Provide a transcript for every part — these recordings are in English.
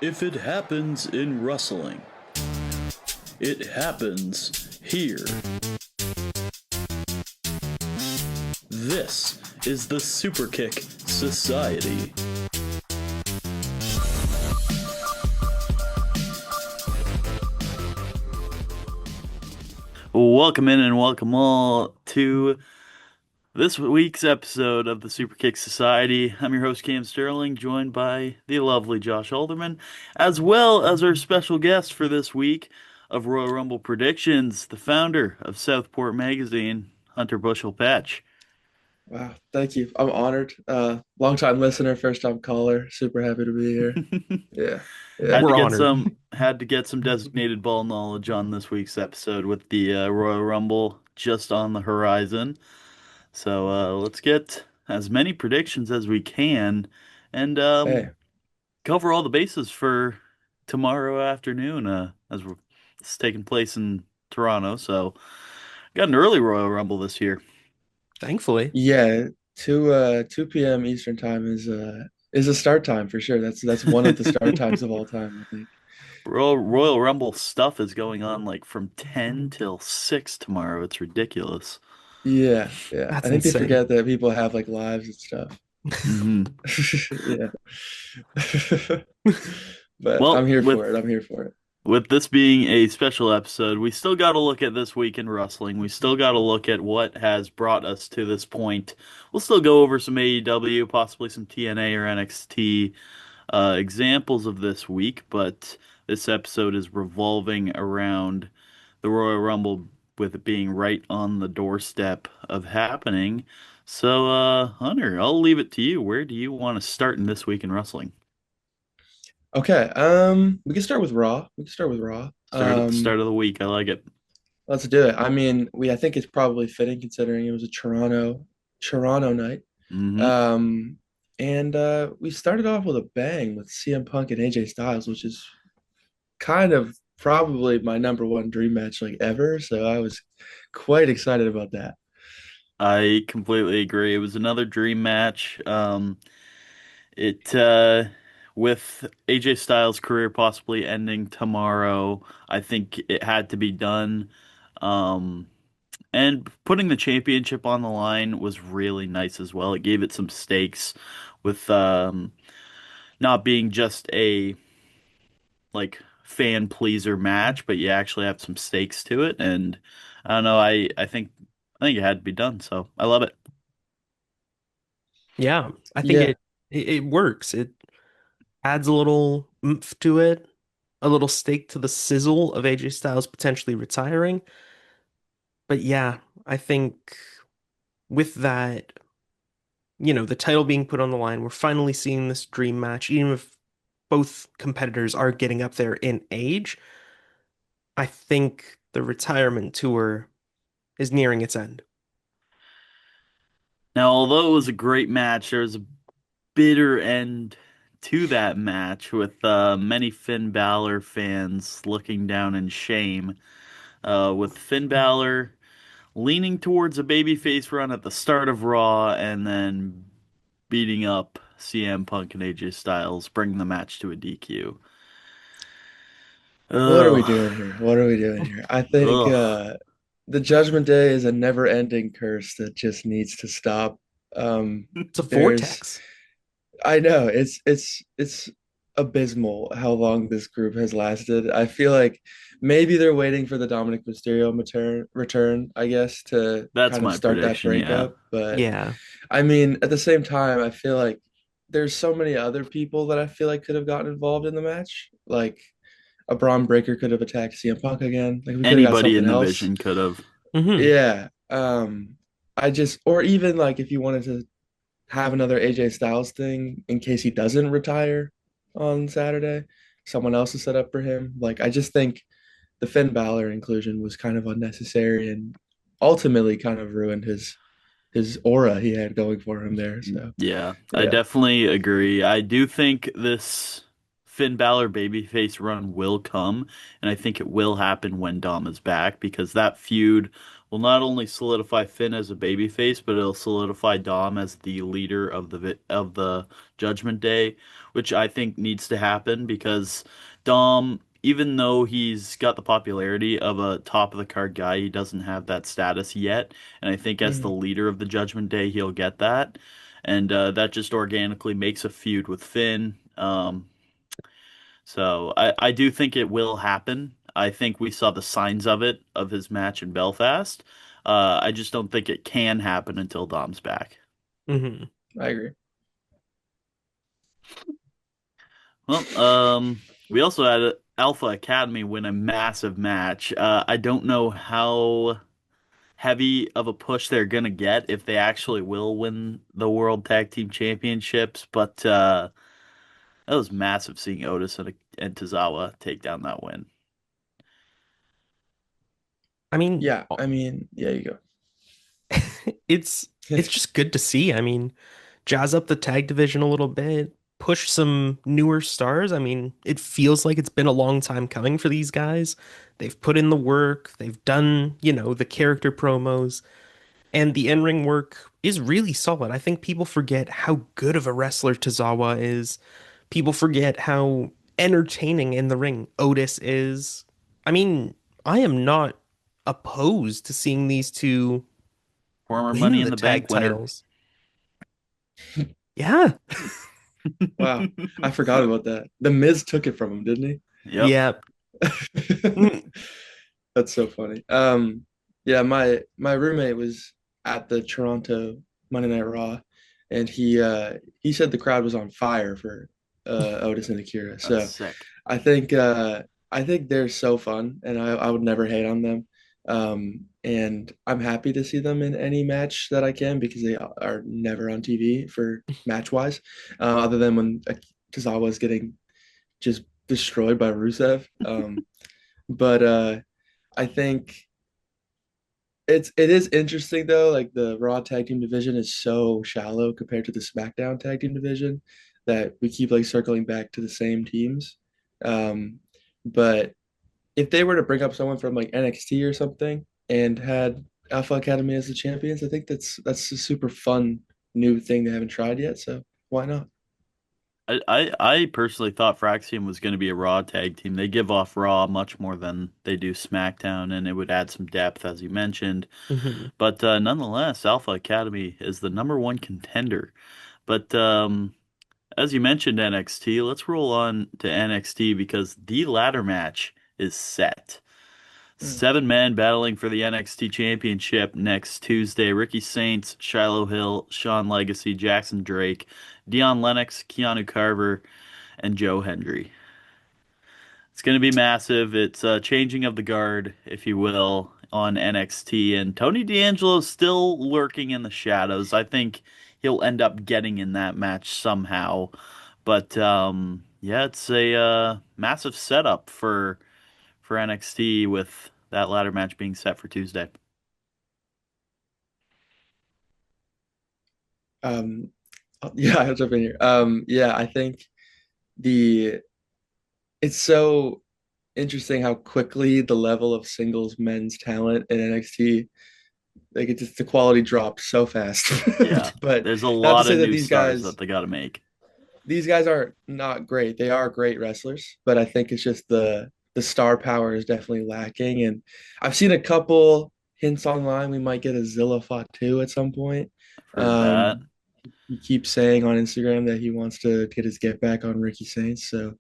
If it happens in wrestling, it happens here. This is the Superkick Society. Welcome in and welcome all to this week's episode of the Superkick Society. I'm your host, Cam Sterling, joined by the lovely Josh Alderman, as well as our special guest for this week of Royal Rumble Predictions, the founder of Southport Magazine, Hunter Bushell-Petch. Wow, thank you. I'm honored. Long-time listener, first-time caller. Super happy to be here. Yeah, yeah. We're honored. Had to get some designated ball knowledge on this week's episode with the Royal Rumble just on the horizon. So let's get as many predictions as we can and Hey, cover all the bases for tomorrow afternoon it's taking place in Toronto. So got an early Royal Rumble this year. Thankfully. yeah. 2 p.m. Eastern time is a start time for sure. That's one of the start times of all time, I think. Royal Rumble stuff is going on like from 10 till 6 tomorrow. It's ridiculous. Yeah, yeah. I That's think they insane. forget that people have like lives and stuff. hmm Yeah. But I'm Well, here for it. I'm here for it. with this being a special episode, we still got to look at this week in wrestling. We still got to look at what has brought us to this point. We'll still go over some AEW, possibly some TNA or NXT examples of this week, but this episode is revolving around the Royal Rumble with it being right on the doorstep of happening. So, Hunter, I'll leave it to you. Where do you want to start in this week in wrestling? Okay. We can start with Raw. We can start with Raw. Start at the start of the week. I like it. Let's do it. I mean, I think it's probably fitting considering it was a Toronto night. hmm Um, and we started off with a bang with CM Punk and AJ Styles, which is kind of probably my number one dream match like ever. So I was quite excited about that. I completely agree. It was another dream match. It with AJ Styles' career possibly ending tomorrow, I think it had to be done. Um, and putting the championship on the line was really nice as well. It gave it some stakes with not being just a like fan pleaser match, but you actually have some stakes to it. And I don't know, I think it had to be done. So I love it. Yeah, I think Yeah. it works. It adds a little oomph to it, a little stake to the sizzle of AJ Styles potentially retiring. But yeah, I think with that, the title being put on the line, we're finally seeing this dream match, even if both competitors are getting up there in age. I think the retirement tour is nearing its end. Now, although it was a great match, there was a bitter end to that match with many Finn Balor fans looking down in shame. With Finn Balor leaning towards a babyface run at the start of Raw and then beating up CM Punk and AJ Styles, bringing the match to a DQ. What are we Ugh. doing here? What are we doing here? I think Ugh. the Judgment Day is a never-ending curse that just needs to stop. It's a There's vortex. I know it's abysmal how long this group has lasted. I feel like maybe they're waiting for the Dominic Mysterio return, I guess, to That's kind of my start that prediction, yeah. breakup. But Yeah. I mean, at the same time, I feel like there's so many other people that I feel like could have gotten involved in the match. Like a Braun Breaker could have attacked CM Punk again. Like we could have got Anybody something in the else. vision could have. hmm Yeah. I just or even like if you wanted to have another AJ Styles thing in case he doesn't retire on Saturday. Someone else is set up for him. Like I just think the Finn Balor inclusion was kind of unnecessary and ultimately kind of ruined his aura he had going for him there. So Yeah, I yeah. definitely agree. I do think this Finn Balor babyface run will come, and I think it will happen when Dom is back because that feud will not only solidify Finn as a babyface, but it'll solidify Dom as the leader of the Judgment Day, which I think needs to happen because Dom, even though he's got the popularity of a top of the card guy, he doesn't have that status yet. And I think as the Mhm. leader of the Judgment Day, he'll get that, and that just organically makes a feud with Finn. So I do think it will happen. I think we saw the signs of it of his match in Belfast. I just don't think it can happen until Dom's back. Hmm. I agree. Well, we also had Alpha Academy win a massive match. I don't know how heavy of a push they're gonna get if they actually will win the World Tag Team Championships, but that was massive seeing Otis and Tozawa take down that win. I mean, Yeah, I mean, yeah, you it's go. it's just good to see. I mean, jazz up the tag division a little bit, push some newer stars. I mean, it feels like it's been a long time coming for these guys. They've put in the work, they've done, the character promos, and the in-ring work is really solid. I think people forget how good of a wrestler Tozawa is. People forget how entertaining in the ring Otis is. I mean, I am not opposed to seeing these two Former Money win in the the tag Bank winner. titles. Yeah. Wow, I forgot about that. The Miz took it from him, didn't Yep. Yeah. he? Mm. That's so funny. Yeah, my roommate was at the Toronto Monday Night Raw, and he said the crowd was on fire for Otis and Akira. That's So sick. I think I think they're so fun, and I would never hate on them. And I'm happy to see them in any match that I can because they are never on TV for match wise, other than when Tozawa is getting just destroyed by Rusev. But I think it is interesting though. Like the Raw tag team division is so shallow compared to the SmackDown tag team division that we keep like circling back to the same teams. Um, but if they were to bring up someone from like NXT or something and had Alpha Academy as the champions, I think that's a super fun new thing they haven't tried yet. So why not? I personally thought Fraxium was going to be a Raw tag team. They give off Raw much more than they do SmackDown, and it would add some depth, as you mentioned. Hmm. But nonetheless, Alpha Academy is the number one contender. But as you mentioned, NXT, let's roll on to NXT because the ladder match is set. Mm. Seven men battling for the NXT Championship next Tuesday. Ricky Saints, Shiloh Hill, Sean Legacy, Jackson Drake, Dion Lennox, Keanu Carver, and Joe Hendry. It's going to be massive. It's a changing of the guard, if you will, on NXT. And Tony D'Angelo's still lurking in the shadows. I think he'll end up getting in that match somehow. But yeah, it's a massive setup for NXT with that ladder match being set for Tuesday. Um, yeah, I'll jump in here. Yeah, I think the it's so interesting how quickly the level of singles men's talent in NXT, like it just the quality dropped so fast. Yeah, But there's a not to lot say of that new stars that they got to make. these guys are not great. They are great wrestlers, but I think it's just the star power is definitely lacking. And I've seen a couple hints online we might get a Zilla Fatu at some point. I've heard that. Um, he keeps saying on Instagram that he wants to get his get back on Ricky Saints. So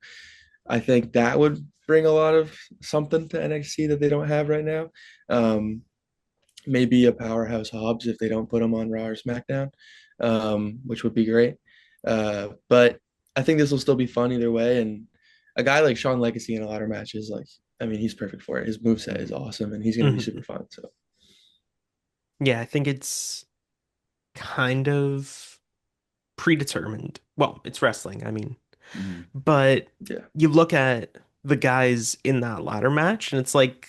I think that would bring a lot of something to NXT that they don't have right now. Um, Maybe a powerhouse Hobbs if they don't put him on Raw or SmackDown, which would be great. But I think this will still be fun either way. And a guy like Sean Legacy in a ladder match is like, I mean, he's perfect for it. His moveset is awesome and he's going to be super Hmm. fun. So, Yeah, I think it's kind of predetermined. Well, it's wrestling, I mean, Mhm. but yeah. you look at the guys in that ladder match, and it's like,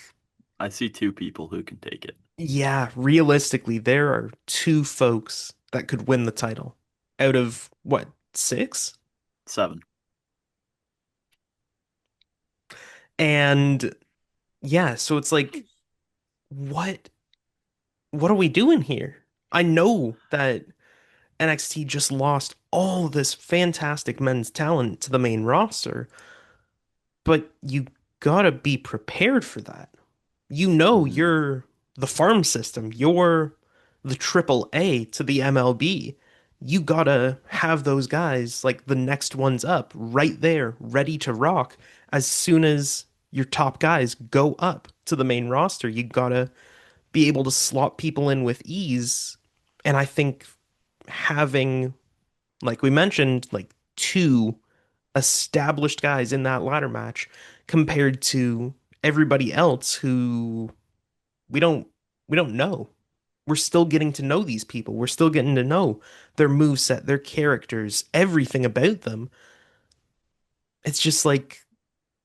I see two people who can take it. yeah, realistically, there are two folks that could win the title out of what, six? 7. And yeah, so it's like, what? what are we doing here? I know that NXT just lost all of this fantastic men's talent to the main roster, but you gotta be prepared for that. You know Hmm. you're the farm system, you're the triple A to the MLB. You gotta have those guys like the next ones up right there, ready to rock as soon as your top guys go up to the main roster. You gotta be able to slot people in with ease. And I think having, like we mentioned, like two established guys in that ladder match compared to everybody else who we don't we don't know. We're still getting to know these people. We're still getting to know their moveset, their characters, everything about them. It's just like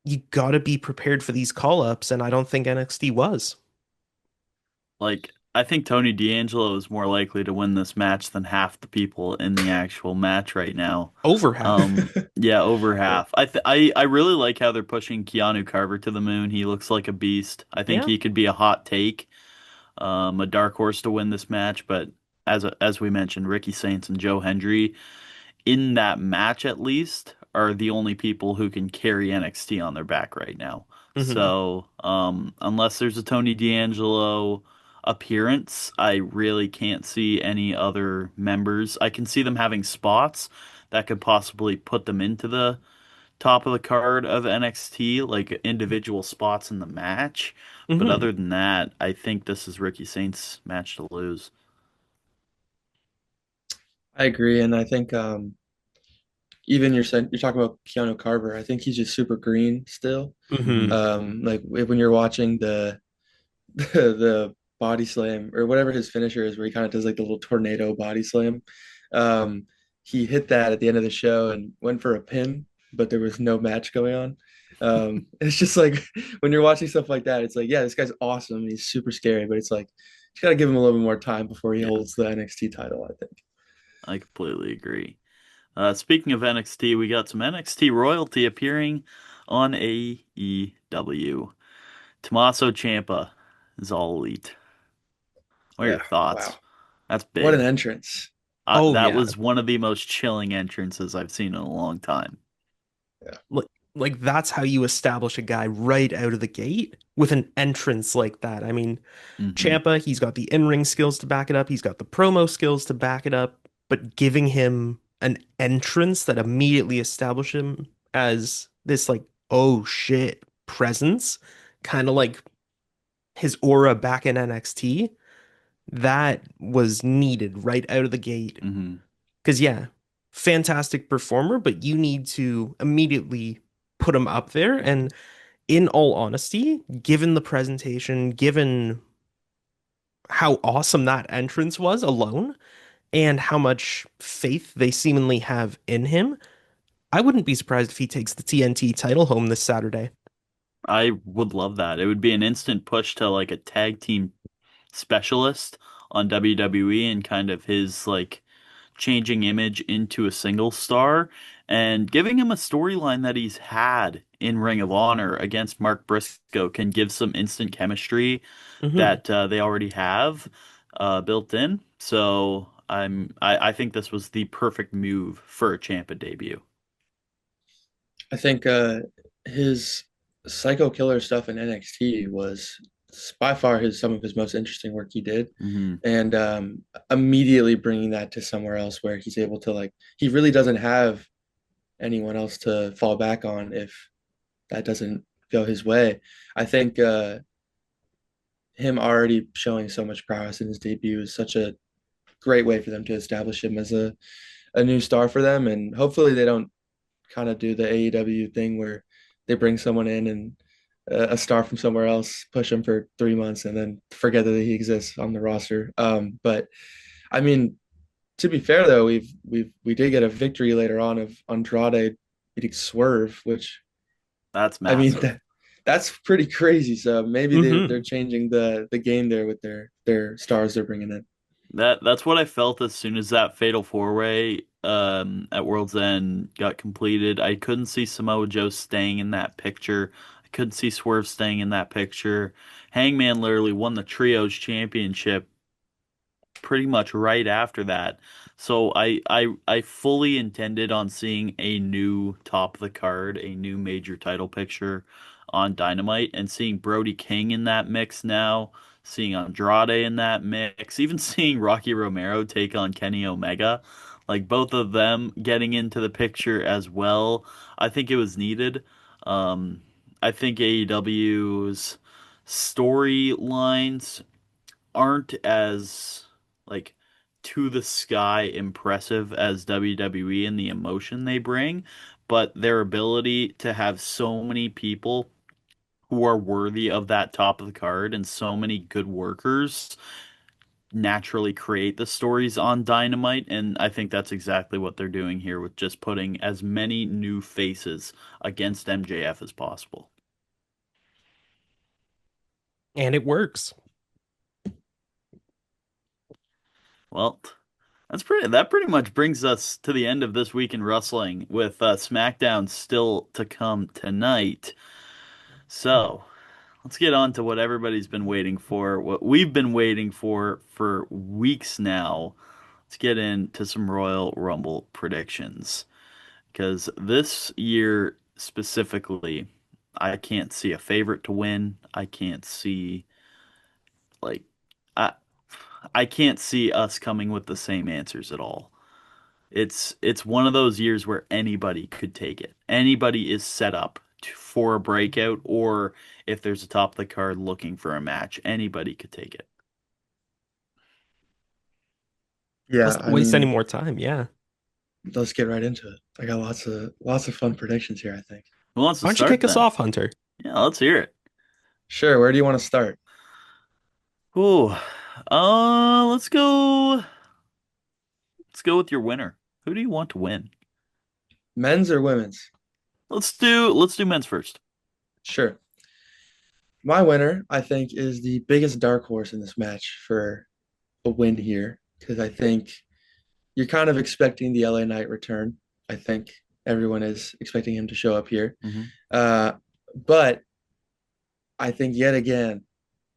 you gotta be prepared for these call-ups, and I don't think NXT was. Like, I think Tony D'Angelo is more likely to win this match than half the people in the actual match right now. Over half. Yeah, over Yeah. half. I really like how they're pushing Keanu Carver to the moon. He looks like a beast. I think Yeah. he could be a hot take, a dark horse to win this match. But as we mentioned, Ricky Saints and Joe Hendry in that match at least are the only people who can carry NXT on their back right now. Hmm. So, unless there's a Tony D'Angelo appearance, I really can't see any other members. I can see them having spots that could possibly put them into the top of the card of NXT, like individual spots in the match. But Hmm. other than that, I think this is Ricky Saints' match to lose. I agree, and I think even you're talking about Keanu Carver. I think he's just super green still. Hmm. Like when you're watching the body slam or whatever his finisher is, where he kind of does like the little tornado body slam. Um, he hit that at the end of the show and went for a pin, but there was no match going on. It's just like when you're watching stuff like that, it's like, yeah, this guy's awesome. He's super scary, but it's like you got to give him a little bit more time before he Yeah, holds the NXT title, I think. I completely agree. Speaking of NXT, we got some NXT royalty appearing on AEW. Tommaso Ciampa is all elite. What are your Yeah, wow. thoughts? That's What an big. entrance. Oh That yeah. was one of the most chilling entrances I've seen in a long time. Yeah. Like that's how you establish a guy right out of the gate with an entrance like that. I mean, Hmm. Champa, he's got the in-ring skills to back it up. He's got the promo skills to back it up, but giving him an entrance that immediately established him as this like, oh shit, presence, kind of like his aura back in NXT, that was needed right out of the gate. Hmm. Because yeah, fantastic performer, but you need to immediately put him up there. And in all honesty, given the presentation, given how awesome that entrance was alone and how much faith they seemingly have in him, I wouldn't be surprised if he takes the TNT title home this Saturday. I would love that. It would be an instant push to like a tag team specialist on WWE and kind of his like changing image into a single star and giving him a storyline that he's had in Ring of Honor against Mark Briscoe can give some instant chemistry Hmm. that they already have built in. So I think this was the perfect move for a Ciampa debut. I think his Psycho Killer stuff in NXT was by far his some of his most interesting work he did, Hmm. and immediately bringing that to somewhere else where he's able to like he really doesn't have anyone else to fall back on if that doesn't go his way. I think him already showing so much prowess in his debut is such a great way for them to establish him as a new star for them, and hopefully they don't kind of do the AEW thing where they bring someone in and a star from somewhere else, push him for 3 months, and then forget that he exists on the roster. But I mean, to be fair though, we did get a victory later on of Andrade beating Swerve, which That's I mean massive. that's pretty crazy. So maybe they're Hmm. changing the game there with their stars they're bringing in. That's what I felt as soon as that Fatal Four Way at World's End got completed. I couldn't see Samoa Joe staying in that picture. I couldn't see Swerve staying in that picture. Hangman literally won the Trios Championship pretty much right after that. So I fully intended on seeing a new top of the card, a new major title picture on Dynamite, and seeing Brody King in that mix now, seeing Andrade in that mix, even seeing Rocky Romero take on Kenny Omega, like both of them getting into the picture as well. I think it was needed. I think AEW's storylines aren't as like to the sky impressive as WWE and the emotion they bring, but their ability to have so many people who are worthy of that top of the card and so many good workers naturally create the stories on Dynamite, and I think that's exactly what they're doing here with just putting as many new faces against MJF as possible. And it works. Well, that pretty much brings us to the end of this week in wrestling with SmackDown still to come tonight. So, let's get on to what everybody's been waiting for, what we've been waiting for weeks now. Let's get into some Royal Rumble predictions because this year specifically, I can't see a favorite to win. I can't see like I I can't see us coming with the same answers at all. It's one of those years where anybody could take it. Anybody is set up for a breakout, or if there's a top of the card looking for a match, anybody could take it. Yeah, Let's not I waste any mean, more time. Yeah. let's get right into it. I got lots of fun predictions here, I think. Who wants to Why don't you start kick us then? off, Hunter? Yeah, let's hear it. Sure, where do you want to start? Ooh, let's go. Let's go with your winner. Who do you want to win? Men's or women's? Let's do men's first. Sure. My winner, I think, is the biggest dark horse in this match for a win here because I think you're kind of expecting the LA Knight return. I think everyone is expecting him to show up here. Hmm. Uh, but I think yet again,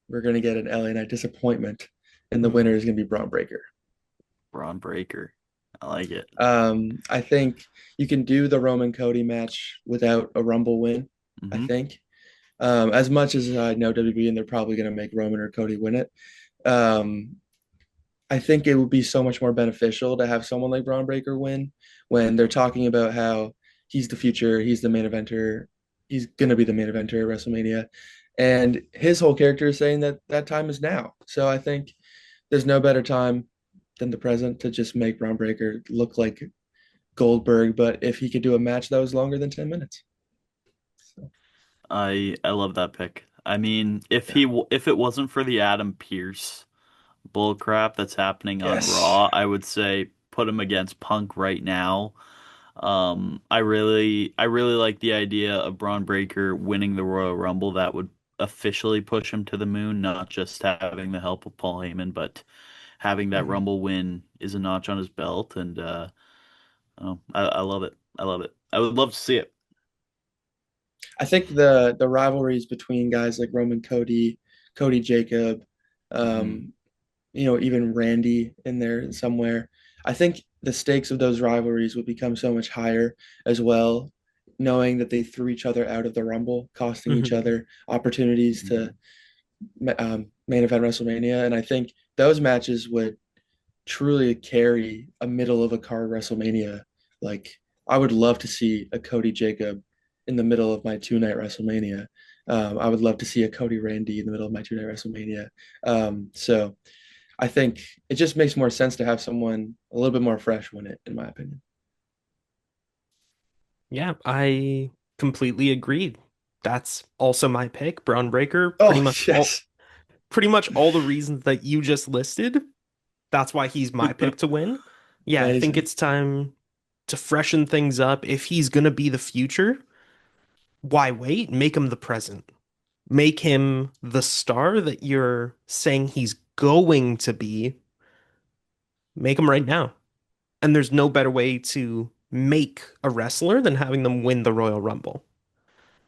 we're going to get an LA Knight disappointment, and the winner is going to be Braun Breaker. Braun Breaker. I like it. I think you can do the Roman Cody match without a Rumble win. I Hmm. think. As much as I know WWE and they're probably going to make Roman or Cody win it, um, I think it would be so much more beneficial to have someone like Braun Breaker win when they're talking about how he's the future, he's the main eventer, he's going to be the main eventer at WrestleMania. And his whole character is saying that that time is now. So I think there's no better time than the present to just make Braun Breaker look like Goldberg, but if he could do a match that was longer than 10 minutes. So, I love that pick. I mean, yeah. if it wasn't for the Adam Pearce bull crap that's happening on Yes. Raw, I would say put him against Punk right now. I really like the idea of Braun Breaker winning the Royal Rumble. That would officially push him to the moon, not just having the help of Paul Heyman, but having that Mhm. Rumble win is a notch on his belt. And oh, I love it. I love it. I would love to see it. I think the rivalries between guys like Roman Cody, Cody Jacob, Hmm. um, even Randy in there somewhere. I think the stakes of those rivalries would become so much higher as well, knowing that they threw each other out of the Rumble, costing each Mhm. other opportunities to main event WrestleMania. And I think those matches would truly carry a middle of a card WrestleMania. Like I would love to see a Cody Jacob in the middle of my 2 night WrestleMania. I would love to see a Cody Randy in the middle of my 2 night WrestleMania. So I think it just makes more sense to have someone a little bit more fresh win it, in my opinion. Yeah, I completely agree. That's also my pick, Braun Breaker. Oh yes, Pretty much all the reasons that you just listed. That's why he's my pick to win. Yeah, I think amazing, it's time to freshen things up. If he's gonna be the future, why wait? Make him the present. Make him the star that you're saying he's going to be. Make him right now. And there's no better way to make a wrestler than having them win the Royal Rumble.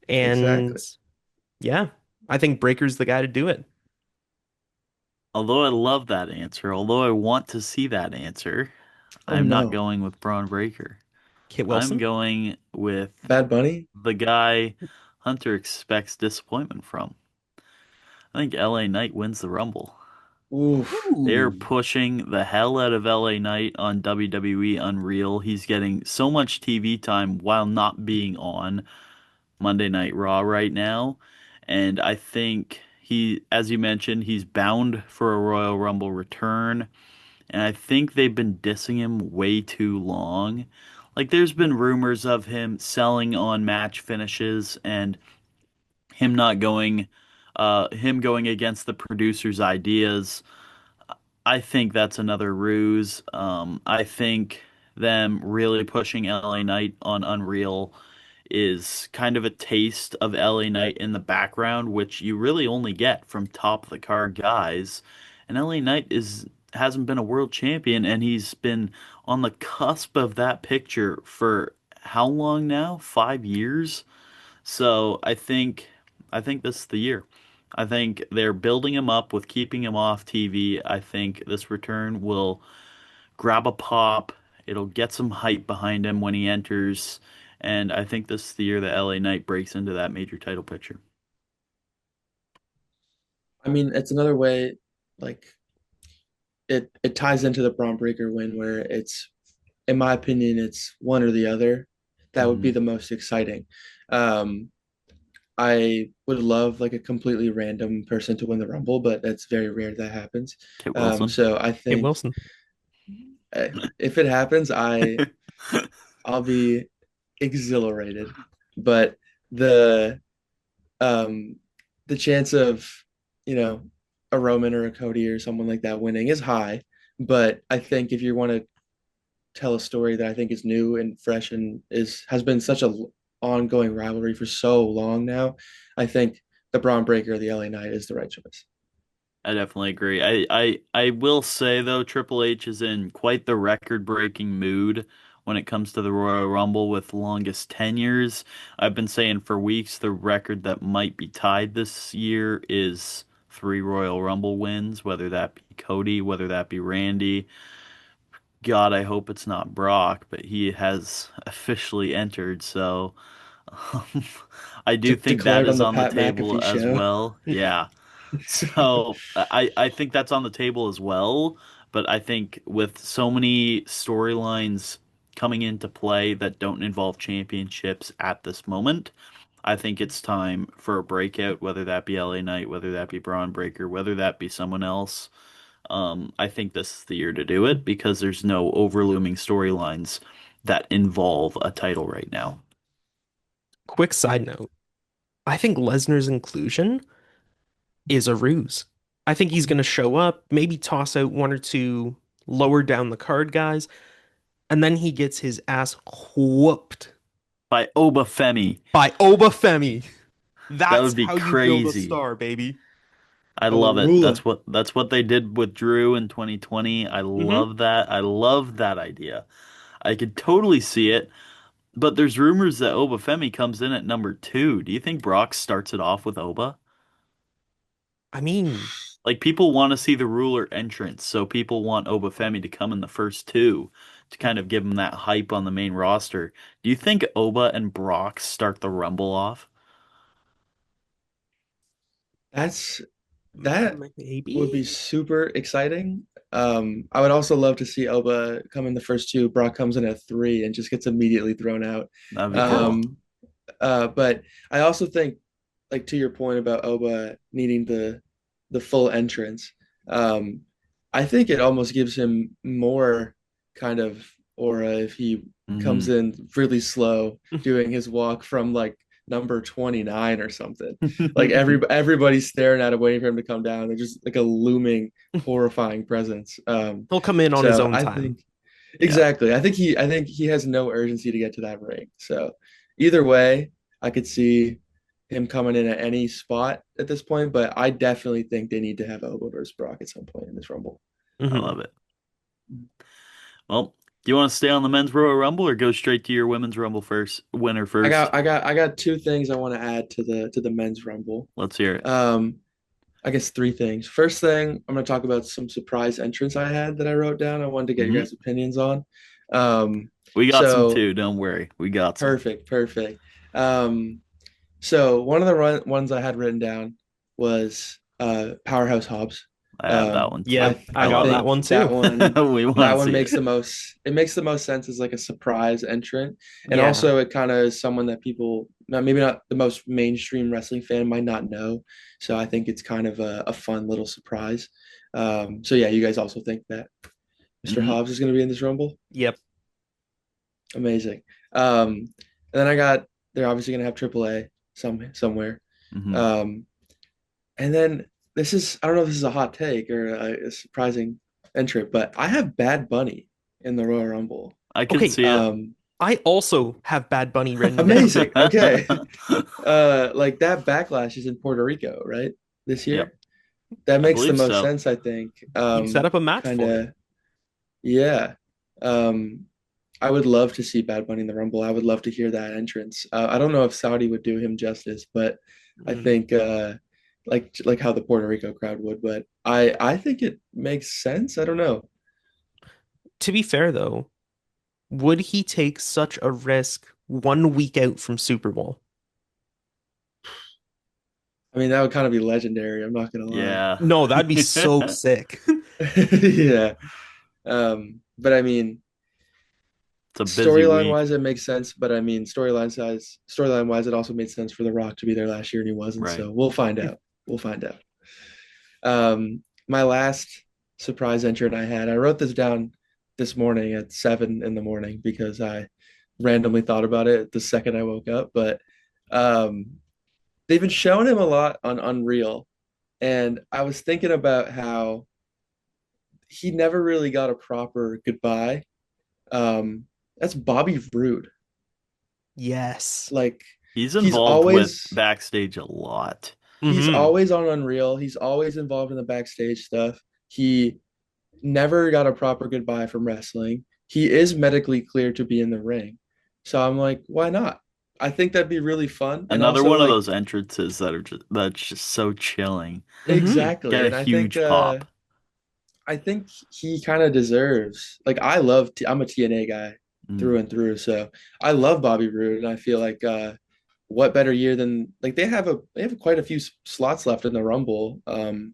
And exactly. yeah, I think Breaker's the guy to do it. Although I love that answer, although I want to see that answer, Oh I'm not no. going with Braun Breaker. Kit I'm Wilson? going with Bad Bunny? the guy Hunter expects disappointment from. I think LA Knight wins the Rumble. Oof. They're Ooh. pushing the hell out of LA Knight on WWE Unreal. He's getting so much TV time while not being on Monday Night Raw right now. And I think as you mentioned, he's bound for a Royal Rumble return. And I think they've been dissing him way too long. Like, there's been rumors of him selling on match finishes and him not going, him going against the producer's ideas. I think that's another ruse. I think them really pushing LA Knight on Unreal is kind of a taste of LA Knight in the background, which you really only get from top of the card guys. And LA Knight hasn't been a world champion, and he's been on the cusp of that picture for how long now? 5 years. So I think this is the year. I think they're building him up with keeping him off TV. I think this return will grab a pop. It'll get some hype behind him when he enters, and I think this is the year that LA Knight breaks into that major title picture. I mean, it's another way, like it ties into the Braun Breaker win where it's, in my opinion, it's one or the other. That would be Hmm. the most exciting. Um, I would love like a completely random person to win the Rumble, but that's very rare that happens. Kit Wilson. So I Kit think Wilson. if it happens, I'll be exhilarated. But the um the chance of, you know, a Roman or a Cody or someone like that winning is high. But I think if you want to tell a story that I think is new and fresh and is has been such a ongoing rivalry for so long now, I think the Braun Breaker of the LA Knight is the right choice. I definitely agree. I will say though, Triple H is in quite the record-breaking mood when it comes to the Royal Rumble with longest tenures. I've been saying for weeks the record that might be tied this year is three Royal Rumble wins, whether that be Cody, whether that be Randy. God, I hope it's not Brock, but he has officially entered, so um, I do think that Declared on is the on the Pat table McAfee as show. well. Yeah. So I think that's on the table as well, but I think with so many storylines coming into play that don't involve championships at this moment, I think it's time for a breakout, whether that be LA Knight, whether that be Braun Breaker, whether that be someone else. I think this is the year to do it because there's no overlooming storylines that involve a title right now. Quick side note. I think Lesnar's inclusion is a ruse. I think he's going to show up, maybe toss out one or two lower down the card guys, and then he gets his ass whooped By Oba Femi, by Obafemi. that That's would be how you build a crazy. star, baby. I A love it. ruler. That's what they did with Drew in 2020. I Hmm. love that. I love that idea. I could totally see it. But there's rumors that Oba Femi comes in at number two. Do you think Brock starts it off with Oba? I mean, Like people want to see the ruler entrance, so people want Oba Femi to come in the first two to kind of give him that hype on the main roster. Do you think Oba and Brock start the Rumble off? That's that would be maybe. super exciting. I would also love to see Oba come in the first two. Brock comes in at three and just gets immediately thrown out. That'd be cool. Um, but I also think, like to your point about Oba needing the full entrance, um, I think it almost gives him more kind of aura if he comes Hmm. in really slow, doing his walk from like number 29 or something. Like everybody's staring at him, waiting for him to come down. They're just like a looming, horrifying presence. He'll come in on his So own I time. think Yeah, exactly. I think he has no urgency to get to that ring. So either way, I could see him coming in at any spot at this point, but I definitely think they need to have Oba versus Brock at some point in this Rumble. I Hmm. love it. Well, do you want to stay on the men's Royal Rumble or go straight to your women's Rumble first, winner I first? got I got I got two things I want to add to the men's Rumble. Let's hear it. Um, I guess three things. First thing, I'm going to talk about some surprise entrants I had that I wrote down. I wanted to get your Hmm. guys' opinions on. Um, We got some so too. Don't worry. We got some. perfect, perfect. Um, so one of the ones I had written down was Powerhouse Hobbs. I have that one too. Yep, I I I got love that think one that too. one it. We want to see it. makes the most sense as like a surprise entrant, and Yeah. also it kind of is someone that people maybe not the most mainstream wrestling fan might not know. So I think it's kind of a fun little surprise. So yeah, you guys also think that Mr. Hmm. Hobbs is going to be in this Rumble? Yep. Amazing. And then I got they're obviously going to have AAA somewhere. Hmm. Um, and then this is I don't know if this is a hot take or a surprising entrant, but I have Bad Bunny in the Royal Rumble. I could Okay, see it. I also have Bad Bunny written down. Amazing. Okay. Like that backlash is in Puerto Rico, right? This Yep, year. That I makes the believe most so. sense, I think. You'd set up a match Kind for it. of, yeah. Um, I would love to see Bad Bunny in the Rumble. I would love to hear that entrance. I don't know if Saudi would do him justice, but I Mm. think like how the Puerto Rico crowd would. But I think it makes sense. I don't know. To be fair, though, would he take such a risk 1 week out from Super Bowl? I mean, that would kind of be legendary. I'm not gonna lie. Yeah. No, that'd be so sick. Yeah. But I mean, It's a busy storyline week. wise, it makes sense. But I mean, storyline wise, it also made sense for The Rock to be there last year and he wasn't. Right. So we'll find out. We'll find out. My last surprise entrant I wrote this down this morning at 7 in the morning because I randomly thought about it the second I woke up. But um, they've been showing him a lot on Unreal, and I was thinking about how he never really got a proper goodbye. That's Bobby Roode. Yes. Like He's he's involved with always backstage a lot. he's Hmm. always on Unreal. He's always involved in the backstage stuff. He never got a proper goodbye from wrestling. He is medically cleared to be in the ring. So I'm like, why not? I think that'd be really fun. And Another also one of like those entrances that's just so chilling. Hmm. exactly. Get a And huge pop. I think he kind of deserves like I'm a TNA guy Mm. through and through. So I love Bobby Roode and I feel like what better year than like they have quite a few slots left in the Rumble. And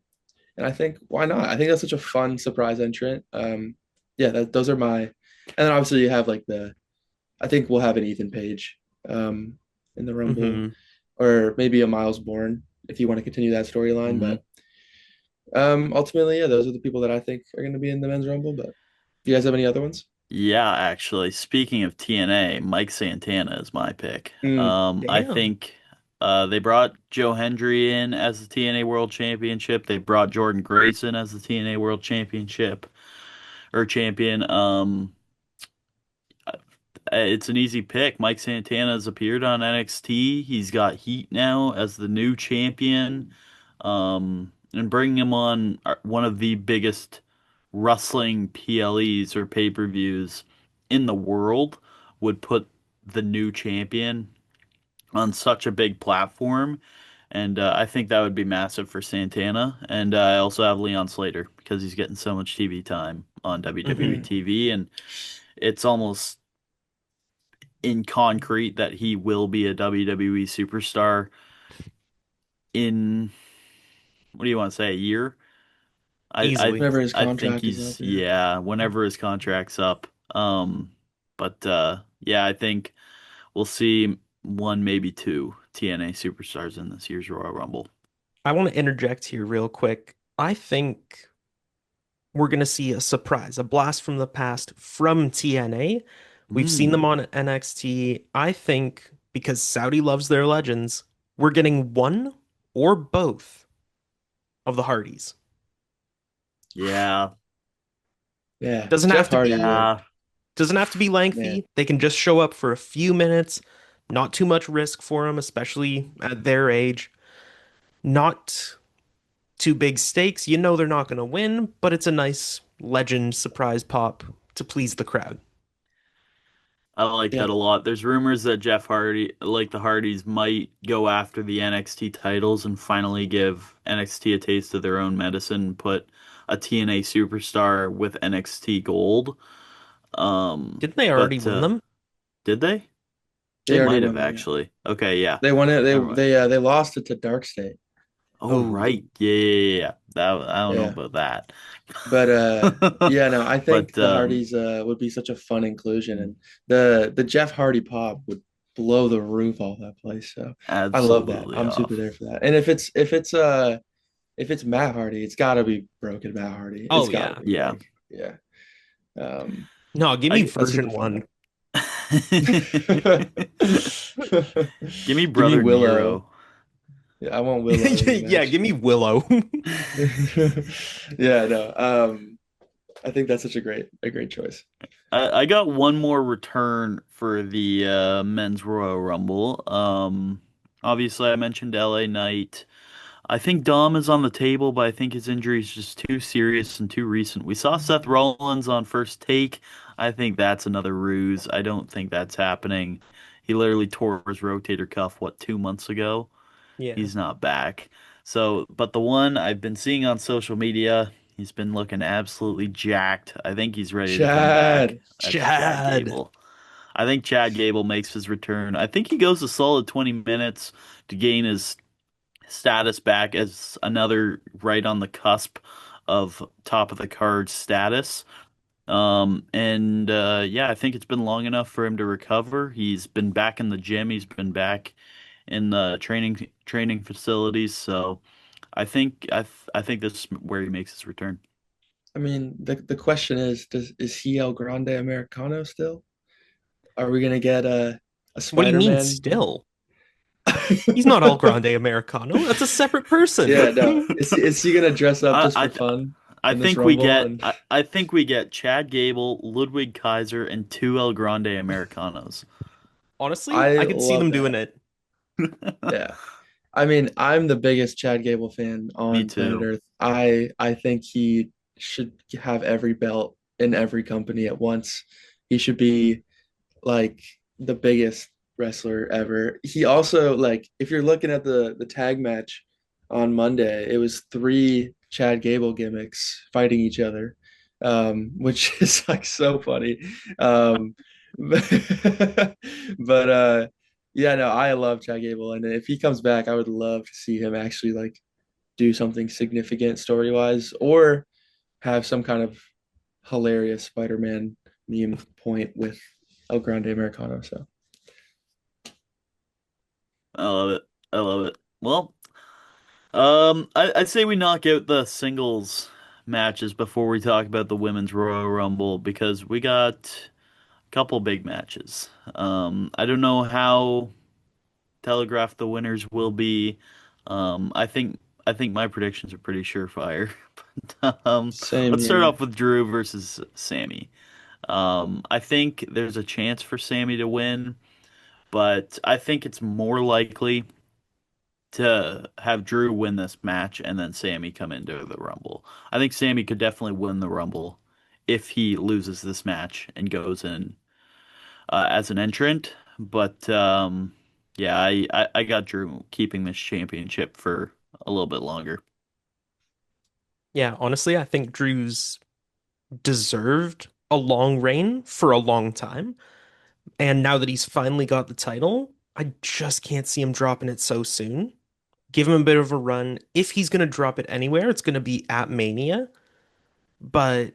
I think why not? I think that's such a fun surprise entrant. Yeah, those are my, and then obviously you have like I think we'll have an Ethan Page um, in the Rumble, Hmm. or maybe a Miles Bourne if you want to continue that storyline. Hmm. But ultimately, yeah, those are the people that I think are going to be in the men's Rumble. But do you guys have any other ones? Yeah, actually, speaking of TNA, Mike Santana is my pick. Mm, I Damn. think they brought Joe Hendry in as the TNA World Championship. They brought Jordan Grayson as the TNA World Championship or champion. It's an easy pick. Mike Santana has appeared on NXT. He's got heat now as the new champion. And bringing him on one of the biggest wrestling PLEs or pay-per-views in the world would put the new champion on such a big platform. And I think that would be massive for Santana. And I also have Leon Slater because he's getting so much TV time on WWE mm. TV. And it's almost in concrete that he will be a WWE superstar in, what do you want to say, a year? I I Easily. Whenever his I think contract is up, he's, yeah. yeah, whenever his contract's up. But yeah, I think we'll see one, maybe two TNA superstars in this year's Royal Rumble. I want to interject here real quick. I think we're going to see a surprise, a blast from the past from TNA. We've seen them Mm, on NXT. I think because Saudi loves their legends, we're getting one or both of the Hardys. yeah, Yeah, Doesn't Jeff have to Hardy be would, yeah. doesn't have to be man. lengthy. They can just show up for a few minutes. Not too much risk for them, especially at their age. Not too big stakes. You know they're not going to win, but it's a nice legend surprise pop to please the crowd. I like that Yeah. a lot. There's rumors that Jeff Hardy, like the Hardys, might go after the NXT titles and finally give NXT a taste of their own medicine and put a TNA superstar with NXT gold. Didn't they already But win them? did they? They They already might have won them, yeah. actually. Okay, yeah. They won it. Never mind. They lost it to Dark State. Oh, Oh, right. Yeah, yeah, yeah. That I don't know Yeah. about that. But yeah, no, I think But the Hardys would be such a fun inclusion, and the Jeff Hardy pop would blow the roof off that place. So I love that. absolutely I'm super off. there for that. And if it's Matt Hardy, it's gotta be Broken Matt Hardy. It's oh gotta yeah. be Yeah. yeah. Um No, give me I that's super version fun. one. Give me Give me brother Willow. Nero. Yeah, I want Willow in the Yeah, match. give me Willow. Yeah, no. I think that's such a great choice. I got one more return for the men's Royal Rumble. Obviously I mentioned LA Knight. I think Dom is on the table, but I think his injury is just too serious and too recent. We saw Seth Rollins on First Take. I think that's another ruse. I don't think that's happening. He literally tore his rotator cuff, what, 2 months ago? Yeah. He's not back. So, but the one I've been seeing on social media, he's been looking absolutely jacked. I think he's ready to come back. Chad. That's Chad Chad. Gable. I think Chad Gable makes his return. I think he goes a solid 20 minutes to gain his status back as another right on the cusp of top of the card status. And yeah, I think it's been long enough for him to recover. He's been back in the gym. He's been back in the training facilities. So I think this is where he makes his return. I mean, the question is, is he El Grande Americano still? Are we gonna get a What do you mean Spider-Man? still? He's not El Grande Americano. That's a separate person. Yeah, no. Is he gonna dress up just for I fun in this Rumble? Think And I think we get Chad Gable, Ludwig Kaiser, and two El Grande Americanos. Honestly, I I could see love them doing that. it. Yeah. I mean, I'm the biggest Chad Gable fan Me on planet too. Earth. I think he should have every belt in every company at once. He should be like the biggest wrestler ever. He also like if you're looking at the tag match on Monday, it was three Chad Gable gimmicks fighting each other, which is like so funny. Um, but yeah, no, I love Chad Gable, and if he comes back, I would love to see him actually like do something significant story wise, or have some kind of hilarious Spider-Man meme point with El Grande Americano. So I love it. I love it. Well, I'd say we knock out the singles matches before we talk about the women's Royal Rumble because we got a couple big matches. I don't know how telegraphed the winners will be. I think my predictions are pretty surefire. same Let's start here. off with Drew versus Sammy. I think there's a chance for Sammy to win, but I think it's more likely to have Drew win this match and then Sammy come into the Rumble. I think Sammy could definitely win the Rumble if he loses this match and goes in as an entrant. But yeah, I got Drew keeping this championship for a little bit longer. Yeah, honestly, I think Drew's deserved a long reign for a long time. And now that he's finally got the title, I just can't see him dropping it so soon. Give him a bit of a run. If he's going to drop it anywhere, it's going to be at Mania. But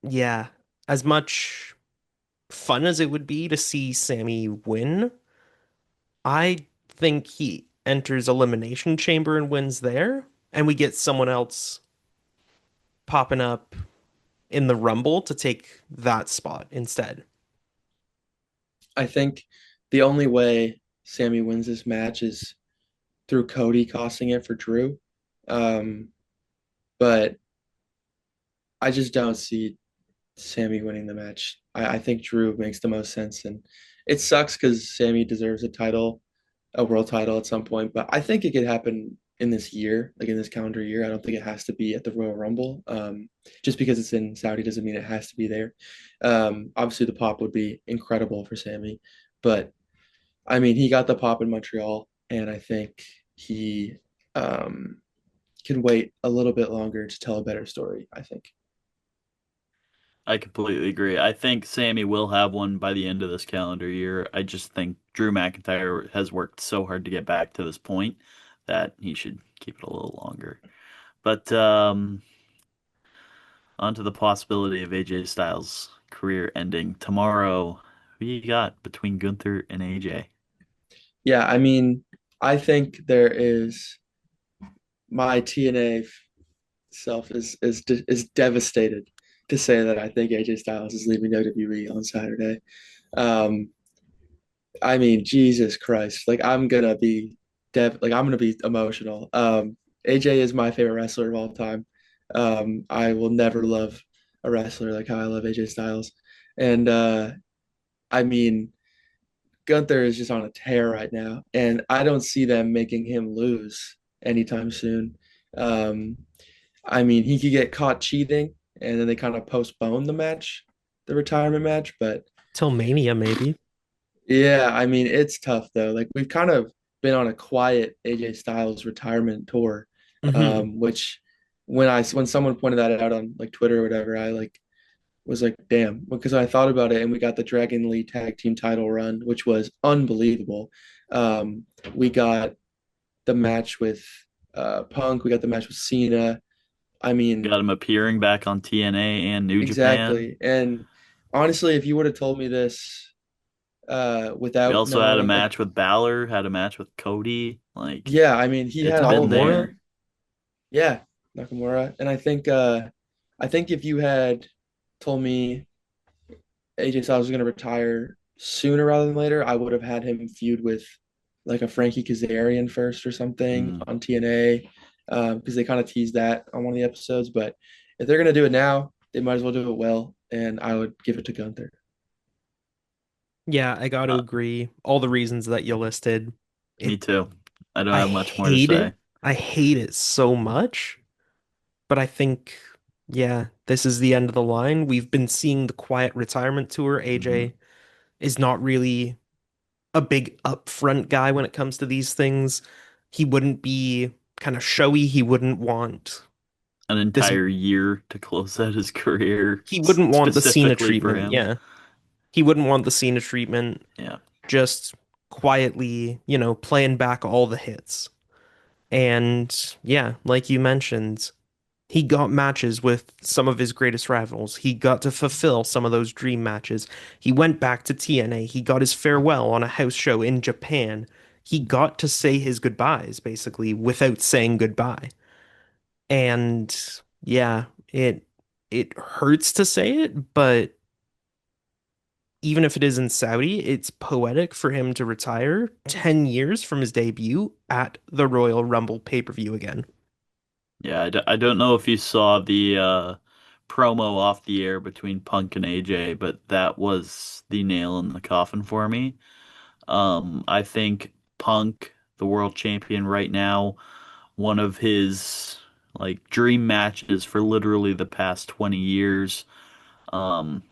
yeah, as much fun as it would be to see Sammy win, I think he enters Elimination Chamber and wins there, and we get someone else popping up in the Rumble to take that spot instead. I think the only way Sammy wins this match is through Cody costing it for Drew. Um, but I just don't see Sammy winning the match. I think Drew makes the most sense, and it sucks because Sammy deserves a title, a world title at some point. But I think it could happen in this year, like in this calendar year. I don't think it has to be at the Royal Rumble. Just because it's in Saudi doesn't mean it has to be there. Obviously, the pop would be incredible for Sammy, but I mean, he got the pop in Montreal, and I think he um, can wait a little bit longer to tell a better story, I think. I completely agree. I think Sammy will have one by the end of this calendar year. I just think Drew McIntyre has worked so hard to get back to this point that he should keep it a little longer. But on to the possibility of AJ Styles' career ending tomorrow. Who you got between Gunther and AJ? Yeah, I mean, I think there is my TNA self is devastated to say that I think AJ Styles is leaving WWE on Saturday. Um, I mean, Jesus Christ, like I'm gonna be emotional. AJ is my favorite wrestler of all time. I will never love a wrestler like how I love AJ Styles, and I mean, Gunther is just on a tear right now, and I don't see them making him lose anytime soon. Um, I mean, he could get caught cheating, and then they kind of postpone the match, the retirement match. But Till Mania, maybe. yeah, I mean, it's tough though. Like we've kind of been on a quiet AJ Styles retirement tour, Hmm. which when someone pointed that out on like Twitter or whatever, I like was like, damn, because I thought about it and we got the Dragon Lee tag team title run, which was unbelievable. We got the match with Punk, we got the match with Cena. I mean, Got him appearing back on TNA and New Japan. exactly. And honestly, if you would have told me this We without also had a knowing, like, match with Balor, had a match with Cody. Like, yeah, I mean, he it's had all been of Nakamura. there. the, yeah, Nakamura. And I think if you had told me AJ Styles was going to retire sooner rather than later, I would have had him feud with like a Frankie Kazarian first or something Mm. on TNA, because they kind of teased that on one of the episodes. But if they're going to do it now, they might as well do it well. And I would give it to Gunther. Yeah, I got to Uh, agree. All the reasons that you listed. Me It, too. I don't I have much more to hate it. say. I hate it so much. But I think, yeah, this is the end of the line. We've been seeing the quiet retirement tour. Hmm. AJ is not really a big upfront guy when it comes to these things. He wouldn't be kind of showy. He wouldn't want An this, entire year to close out his career he wouldn't want the Cena specifically for treatment. him. Yeah. He wouldn't want the Cena treatment, Yeah. just quietly, playing back all the hits. And yeah, like you mentioned, he got matches with some of his greatest rivals. He got to fulfill some of those dream matches. He went back to TNA. He got his farewell on a house show in Japan. He got to say his goodbyes, basically, without saying goodbye. And yeah, it hurts to say it, but even if it is in Saudi, it's poetic for him to retire 10 years from his debut at the Royal Rumble pay-per-view again. Yeah, I don't know if you saw the promo off the air between Punk and AJ, but that was the nail in the coffin for me. I think Punk, the world champion right now, one of his like dream matches for literally the past 20 years. Um,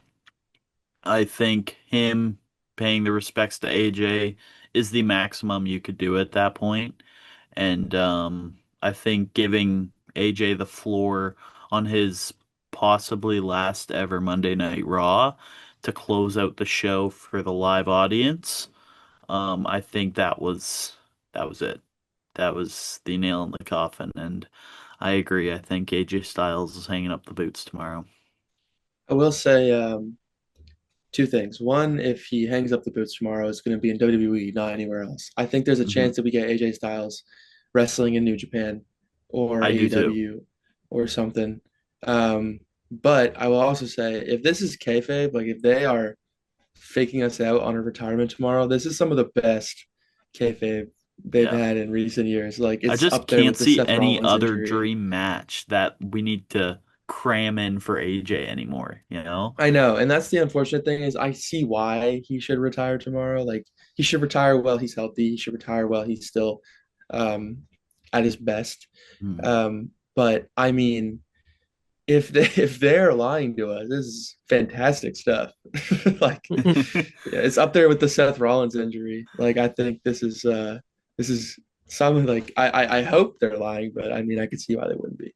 I think him paying the respects to AJ is the maximum you could do at that point. And I think giving AJ the floor on his possibly last ever Monday Night Raw to close out the show for the live audience, I think that was it. That was the nail in the coffin, and I agree. I think AJ Styles is hanging up the boots tomorrow. I will say two things. One, if he hangs up the boots tomorrow, it's going to be in WWE, not anywhere else. I think there's a Hmm. chance that we get AJ Styles wrestling in New Japan or I do too. AEW or something. But I will also say, if this is kayfabe, like if they are faking us out on a retirement tomorrow, this is some of the best kayfabe they've Yeah. had in recent years. Like I it's just up there can't with the see Seth any Rollins other injury. dream match that we need to cram in for AJ anymore, you know? I know, and that's the unfortunate thing is I see why he should retire tomorrow. Like he should retire while he's healthy. He should retire while he's still um, at his best. Hmm. But I mean, if they're lying to us, this is fantastic stuff. Like, yeah, it's up there with the Seth Rollins injury. Like, I think this is something like I hope they're lying, but I mean, I could see why they wouldn't be.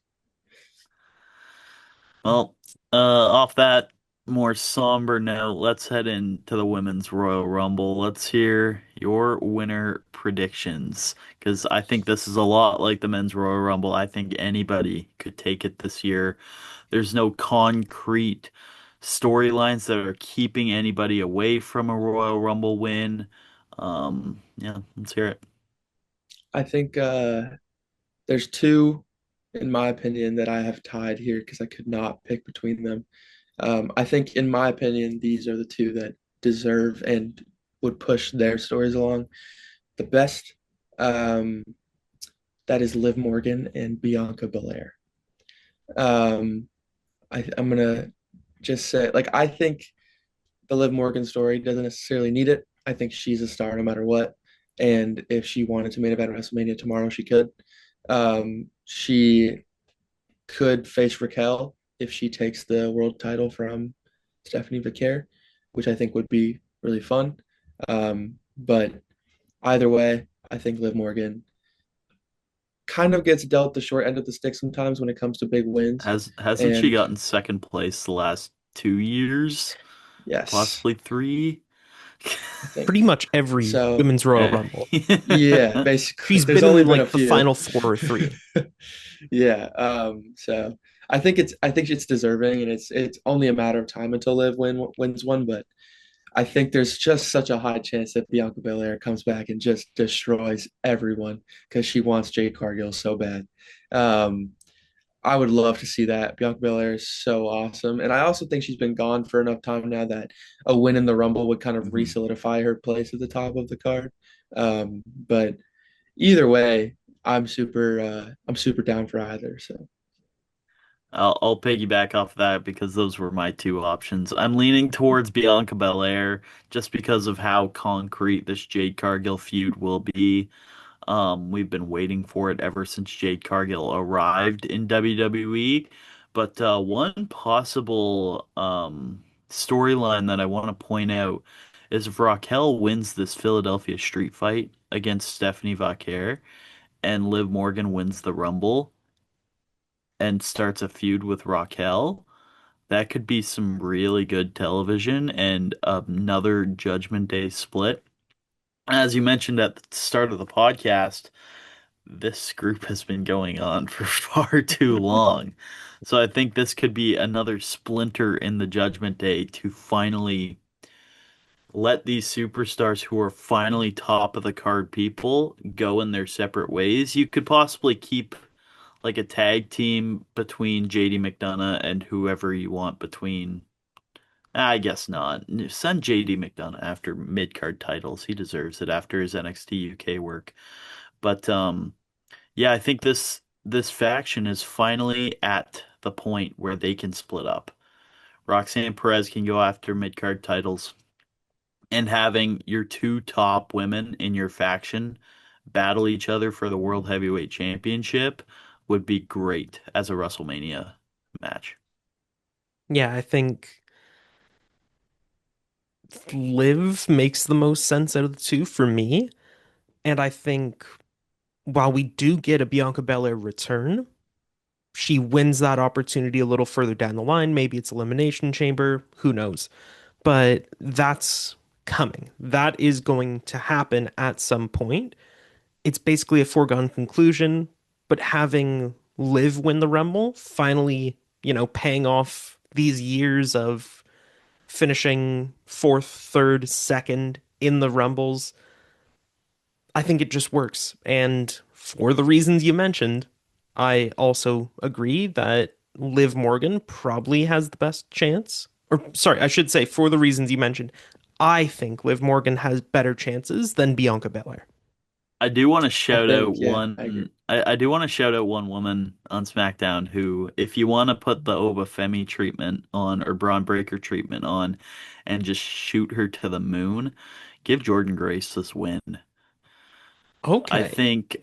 Well, off that more somber note, let's head into the Women's Royal Rumble. Let's hear your winner predictions, because I think this is a lot like the Men's Royal Rumble. I think anybody could take it this year. There's no concrete storylines that are keeping anybody away from a Royal Rumble win. Yeah, let's hear it. I think there's two, in my opinion, that I have tied here because I could not pick between them. I think, in my opinion, these are the two that deserve and would push their stories along the best. Um, that is Liv Morgan and Bianca Belair. Um, I'm gonna just say, like, I think the Liv Morgan story doesn't necessarily need it. I think she's a star no matter what. And if she wanted to main event WrestleMania tomorrow, she could. She could face Raquel if she takes the world title from Stephanie Vicaire, which I think would be really fun. But either way, I think Liv Morgan kind of gets dealt the short end of the stick sometimes when it comes to big wins. Hasn't she And gotten second place the last 2 years? yes, Possibly three? I Pretty think much every so. Women's Royal Eh, Rumble. Yeah, basically. She's There's been only in been a like the few. final four or three. Yeah. So I think it's deserving, and it's only a matter of time until wins one. But I think there's just such a high chance that Bianca Belair comes back and just destroys everyone because she wants Jade Cargill so bad. Um, I would love to see that. Bianca Belair is so awesome, and I also think she's been gone for enough time now that a win in the Rumble would kind of mhm. re-solidify her place at the top of the card. But either way, I'm super down for either. So I'll piggyback off that because those were my two options. I'm leaning towards Bianca Belair just because of how concrete this Jade Cargill feud will be. We've been waiting for it ever since Jade Cargill arrived in WWE. But one possible storyline that I want to point out is if Raquel wins this Philadelphia street fight against Stephanie Vaquer and Liv Morgan wins the Rumble and starts a feud with Raquel, that could be some really good television and another Judgment Day split. As you mentioned at the start of the podcast, this group has been going on for far too long. So I think this could be another splinter in the Judgment Day to finally let these superstars who are finally top of the card people go in their separate ways. You could possibly keep like a tag team between JD McDonough and whoever you want between. I guess not. Send JD McDonough after mid card titles. He deserves it after his NXT UK work. But yeah, I think this faction is finally at the point where they can split up. Roxanne Perez can go after mid card titles, and having your two top women in your faction battle each other for the World Heavyweight Championship would be great as a WrestleMania match. Yeah, I think Liv makes the most sense out of the two for me. And I think while we do get a Bianca Belair return, she wins that opportunity a little further down the line. Maybe it's Elimination Chamber, who knows? But that's coming. That is going to happen at some point. It's basically a foregone conclusion, but having Liv win the Rumble, finally, paying off these years of finishing fourth, third, second in the Rumbles, I think it just works. And for the reasons you mentioned, I also agree that Liv Morgan probably has the best chance. Or, sorry, I should say, for the reasons you mentioned, I think Liv Morgan has better chances than Bianca Belair. I do want to I shout out think, yeah, I agree. I do want to shout out one woman on SmackDown who, if you want to put the Obafemi treatment on or Braun Breaker treatment on and just shoot her to the moon, give Jordan Grace this win. Okay.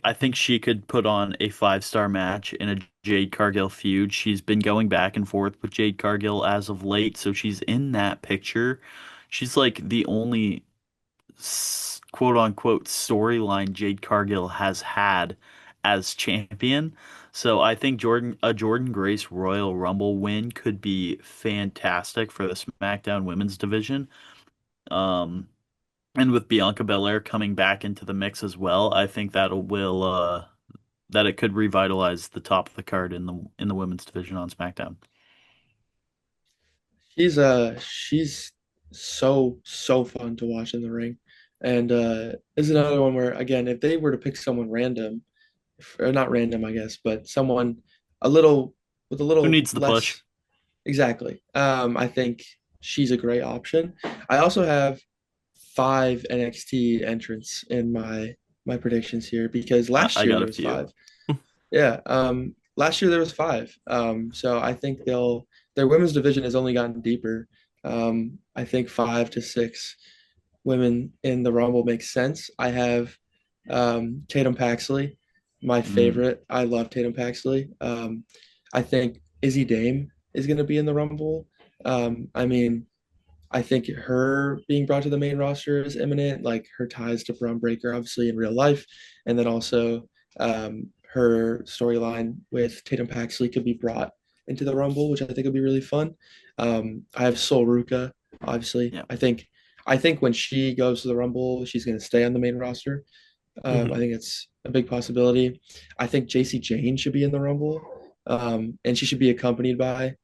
I think she could put on a 5-star match in a Jade Cargill feud. She's been going back and forth with Jade Cargill as of late, so she's in that picture. She's like the only quote unquote storyline Jade Cargill has had as champion. So I think Jordan Grace Royal Rumble win could be fantastic for the SmackDown Women's division. Um, and with Bianca Belair coming back into the mix as well, I think that it could revitalize the top of the card in the women's division on SmackDown. She's so fun to watch in the ring. And is another one where again, if they were to pick someone random, or not random, I guess, but someone a little with a Who little needs the push? less exactly. I think she's a great option. I also have 5 NXT entrants in my predictions here because last I year got there a was few. 5. Yeah, last year there was 5. So I think their women's division has only gotten deeper. I think 5 to 6 women in the Rumble makes sense. I have Tatum Paxley, my Mm, favorite. I love Tatum Paxley. I think Izzy Dame is going to be in the Rumble. I mean, I think her being brought to the main roster is imminent, like her ties to Braun Breaker, obviously in real life, and then also her storyline with Tatum Paxley could be brought into the Rumble, which I think would be really fun. I have Sol Ruka, obviously. yeah. I think when she goes to the Rumble, she's going to stay on the main roster. I Hmm. think it's a big possibility. I think JC Jane should be in the Rumble, and she should be accompanied by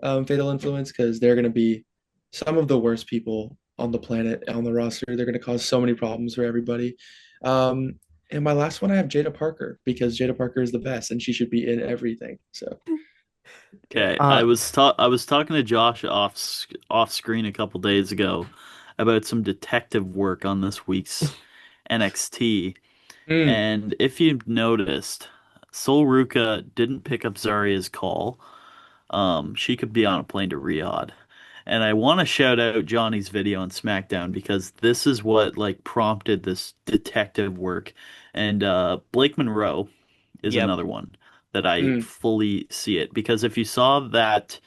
Fatal Influence because they're going to be some of the worst people on the planet on the roster. They're going to cause so many problems for everybody. Um, and my last one, I have Jada Parker because Jada Parker is the best and she should be in everything. So, yeah. Okay, Uh, I was talking to Josh off screen a couple days ago about some detective work on this week's NXT, Mm, and if you've noticed, Sol Ruka didn't pick up Zarya's call. She could be on a plane to Riyadh. And I want to shout out Johnny's video on SmackDown because this is what like prompted this detective work. And Blake Monroe is yep. another one that I mm, fully see it because if you saw that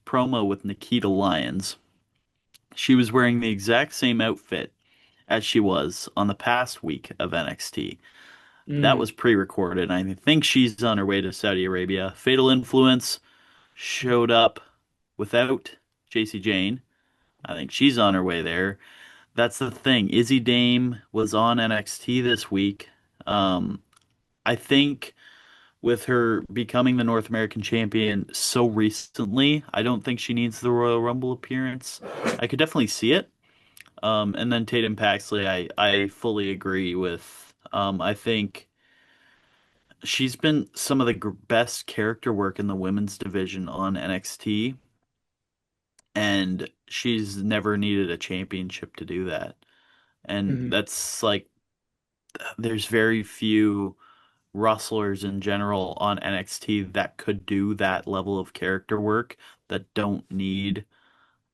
promo with Nikita Lyons, she was wearing the exact same outfit as she was on the past week of NXT. That mm, was pre-recorded. I think she's on her way to Saudi Arabia. Fatal Influence showed up without JC Jane. I think she's on her way there. That's the thing. Izzy Dame was on NXT this week. Um, I think with her becoming the North American champion so recently, I don't think she needs the Royal Rumble appearance. I could definitely see it. And then Tatum Paxley, I fully agree with. I think she's been some of the best character work in the women's division on NXT, and she's never needed a championship to do that. And mm. that's like, there's very few wrestlers in general on NXT that could do that level of character work that don't need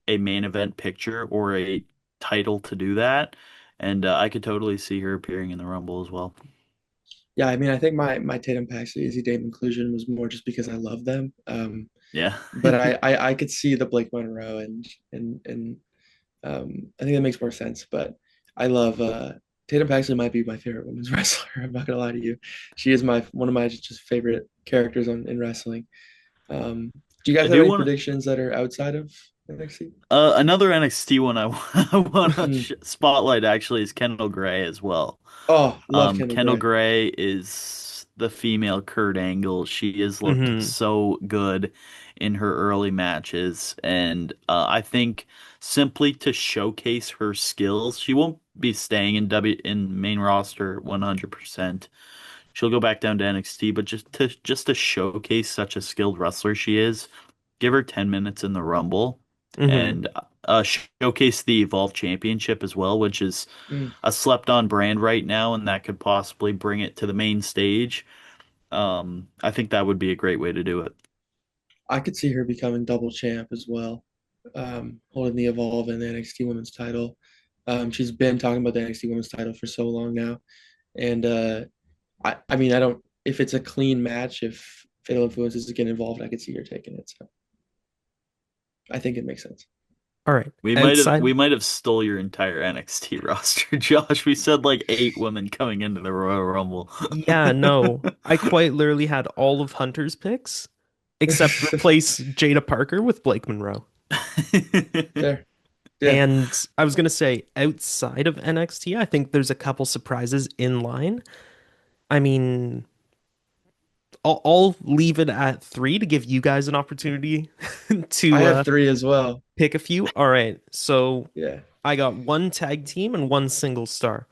a main event picture or a title to do that. And I could totally see her appearing in the Rumble as well. Yeah, I mean, I think my Tatum Paxley Izzy Dame inclusion was more just because I love them. Yeah. But I could see the Blake Monroe and I think that makes more sense. But I love Tatum Paxley might be my favorite women's wrestler. I'm not gonna lie to you. She is my one of my just favorite characters in wrestling. Do you I guys have do any want predictions that are outside of NXT? another NXT one I, I want to Mm. spotlight actually is Kendall Gray as well. Oh, love Kendall Kendall Gray. Gray is the female Kurt Angle. She has looked Hmm. so good in her early matches, and I think simply to showcase her skills, she won't be staying in main roster 100%. She'll go back down to NXT, but just to showcase such a skilled wrestler she is, give her 10 minutes in the Rumble Hmm. and showcase the Evolve Championship as well, which is Mm. a slept on brand right now, and that could possibly bring it to the main stage. I think that would be a great way to do it. I could see her becoming double champ as well, holding the Evolve and the NXT Women's title. She's been talking about the NXT Women's title for so long now, And I mean, I don't, if it's a clean match, if Fatal Influences get involved, I could see her taking it. So I think it makes sense. All right. We Outside, might have stole your entire NXT roster, Josh. We said like 8 women coming into the Royal Rumble. yeah, no. I quite literally had all of Hunter's picks except replace Jada Parker with Blake Monroe. Fair. Yeah. And I was gonna say outside of NXT, I think there's a couple surprises in line. I mean, I'll leave it at three to give you guys an opportunity I to have three as well. pick a few. All right, so Yeah. I got one tag team and one single star.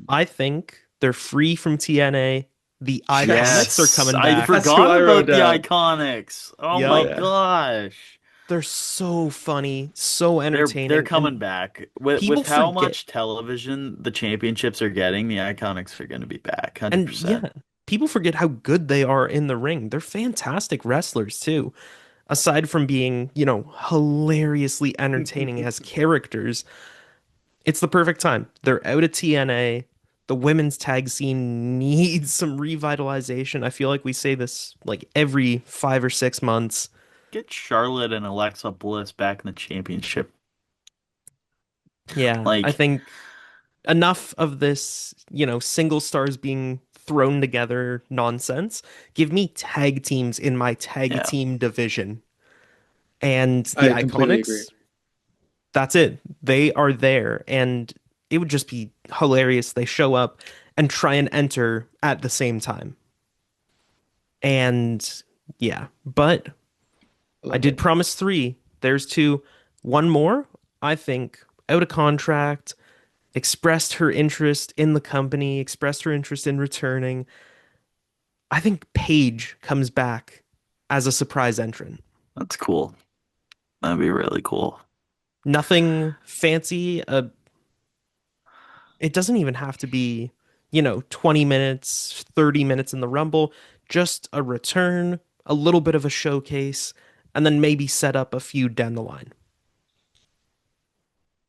I think they're free from TNA. The Iconics are Yes, coming I back. That's who forgot I wrote about the down. Iconics. Oh my Yup. Yeah. gosh. They're so funny, so They're entertaining, and coming back. people With how forget. much television the championships are getting, the Iconics are going to be back And 100%. yeah, people forget how good they are in the ring. They're fantastic wrestlers too. Aside from being, hilariously entertaining as characters, it's the perfect time. They're out of TNA. The women's tag scene needs some revitalization. I feel like we say this like every 5 or 6 months. Get Charlotte and Alexa Bliss back in the championship. Yeah, I Like, think enough of this, single stars being thrown together nonsense. Give me tag teams in my tag yeah, team division. And the I completely agree. Iconics, that's it. They are there. And it would just be hilarious. They show up and try and enter at the same time. And yeah, but I I love did it. promise three. There's two. One more, I think, out of contract, expressed her interest in the company, expressed her interest in returning. I think Paige comes back as a surprise entrant. that's cool. That'd be really cool. Nothing fancy. It doesn't even have to be, 20 minutes, 30 minutes in the Rumble, just a return, a little bit of a showcase, and then maybe set up a feud down the line.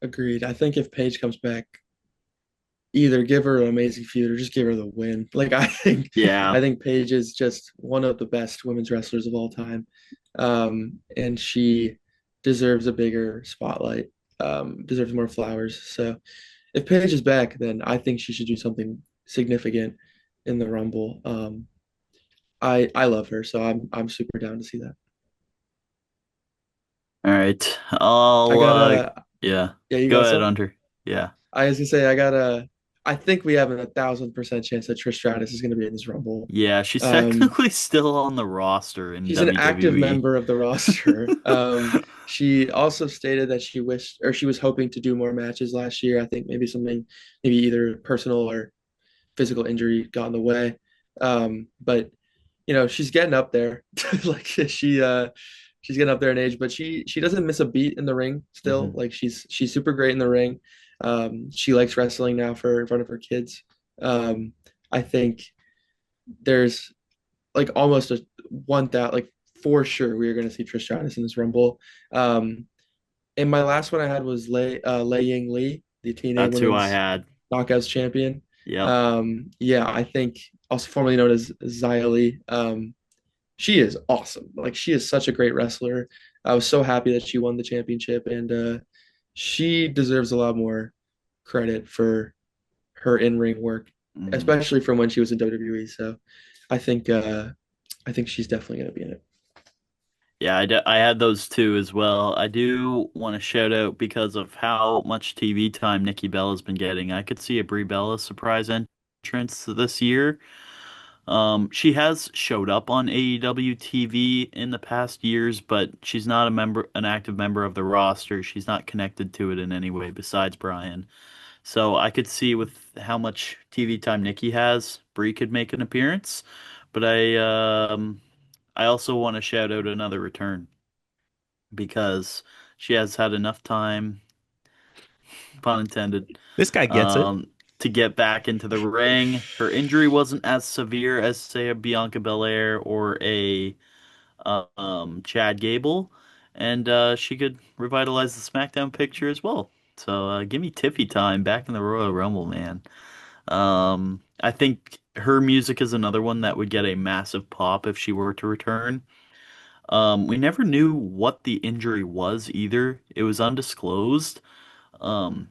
Agreed. I think if Paige comes back, either give her an amazing feud or just give her the win. Like Yeah, I think Paige is just one of the best women's wrestlers of all time. And she deserves a bigger spotlight, deserves more flowers. So if Paige is back, then I think she should do something significant in the Rumble. I love her, so I'm super down to see that. all right. I I'll got a yeah. Yeah, you Go got ahead, some? Hunter. Yeah. I was gonna say I think we have a 1,000% chance that Trish Stratus is gonna be in this Rumble. Yeah, she's Um, technically still on the roster in she's an active WWE. member of the roster. She also stated that she wished or she was hoping to do more matches last year. I think maybe either personal or physical injury got in the way. But she's getting up there. Like she's getting up there in age, but she doesn't miss a beat in the ring still. Mhm. Like she's super great in the ring. She likes wrestling now for in front of her kids. Um, I think there's like almost a one that like for sure we are going to see Trish Stratus in this Rumble. Um, and my last one I had was Lei Ying Lee, the TNA That's who I Women's had. Knockouts champion. Yep. Yeah, I think also formerly known as Xia Li. She is awesome. Like she is such a great wrestler. I was so happy that she won the championship, and she deserves a lot more credit for her in-ring work, Mhm. especially from when she was in WWE. So I think uh, I think she's definitely going to be in it. Yeah, I had those two as well. I do want to shout out because of how much TV time Nikki Bella's been getting. I could see a Brie Bella surprise entrance this year. She has showed up on AEW TV in the past years, but she's not an active member of the roster. She's not connected to it in any way besides Brian. So I could see with how much TV time Nikki has, Brie could make an appearance. But I also want to shout out another return because she has had enough time, pun intended, This guy gets it. um, to get back into the ring. Her injury wasn't as severe as, say, a Bianca Belair or a Chad Gable, and she could revitalize the SmackDown picture as well. So give me Tiffy time back in the Royal Rumble, man. I think her music is another one that would get a massive pop if she were to return. We never knew what the injury was either. It was undisclosed. Um,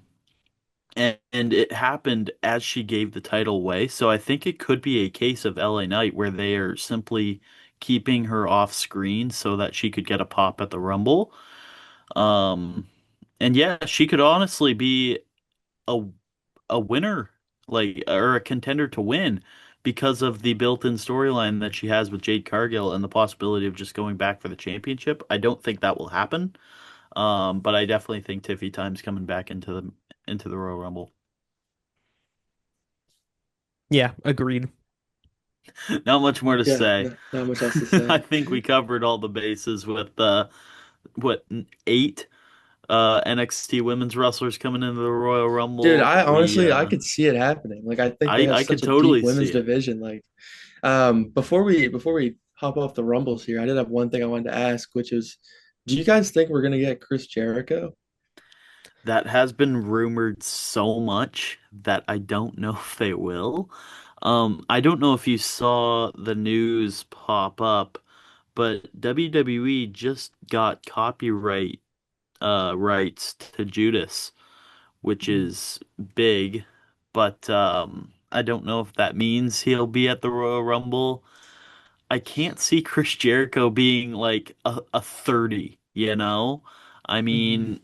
and it happened as she gave the title away. So I think it could be a case of LA Knight where they are simply keeping her off screen so that she could get a pop at the Rumble. Um, and yeah, she could honestly be a a winner, like or a contender to win because of the built-in storyline that she has with Jade Cargill and the possibility of just going back for the championship. I don't think that will happen. But I definitely think Tiffy Time's coming back into the Royal Rumble. Yeah, agreed. Not much more to Yeah, say. not much else to I say. think we covered all the bases with what eight NXT women's wrestlers coming into the Royal Dude, Rumble. I We honestly I could see it happening. Like I think they have I could such a deep totally women's see it. division. Like before we hop off the Rumbles here, I did have one thing I wanted to ask, which is, do you guys think we're gonna get Chris Jericho? That has been rumored so much that I don't know if they will. I don't know if you saw the news pop up, but WWE just got copyright rights to Judas, which Mm. is big, but I don't know if that means he'll be at the Royal Rumble. I can't see Chris Jericho being like a 30, you know? I Mhm. mean,